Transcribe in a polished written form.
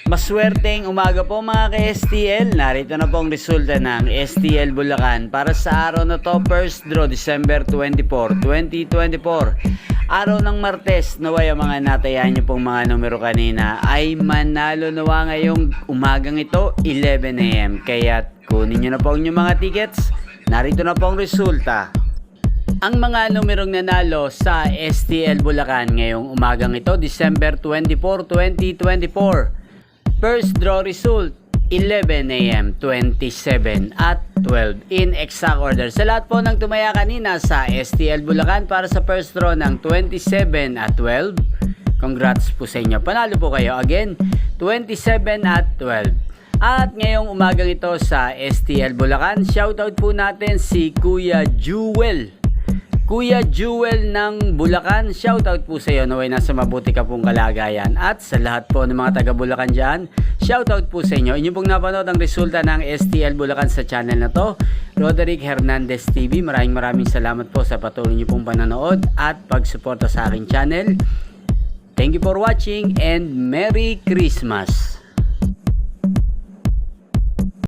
Maswerteng umaga po mga ka-STL. Narito na po ang resulta ng STL Bulacan para sa araw na to, first draw December 24, 2024. Araw ng Martes, naway ang mga natayan nyo pong mga numero kanina ay manalo nawa ngayong umagang ito 11 AM. Kaya kunin nyo na po ang inyong mga tickets. Narito na po ang resulta. Ang mga numerong nanalo sa STL Bulacan ngayong umagang ito, December 24, 2024. First draw result, 11 AM, 27 at 12 in exact order. Sa lahat po ng tumaya kanina sa STL Bulacan para sa first draw ng 27 at 12, congrats po sa inyo. Panalo po kayo again, 27 at 12. At ngayong umagang ito sa STL Bulacan, shoutout po natin si Kuya Jewel. Kuya Jewel ng Bulacan, shoutout po sa iyo, naway nasa mabuti ka pong kalagayan. At sa lahat po ng mga taga Bulacan dyan, shoutout po sa inyo. Inyo pong napanood ang resulta ng STL Bulacan sa channel na to, Roderick Hernandez TV. Maraming salamat po sa patuloy niyo pong panonood at pagsuporta sa aking channel. Thank you for watching and Merry Christmas!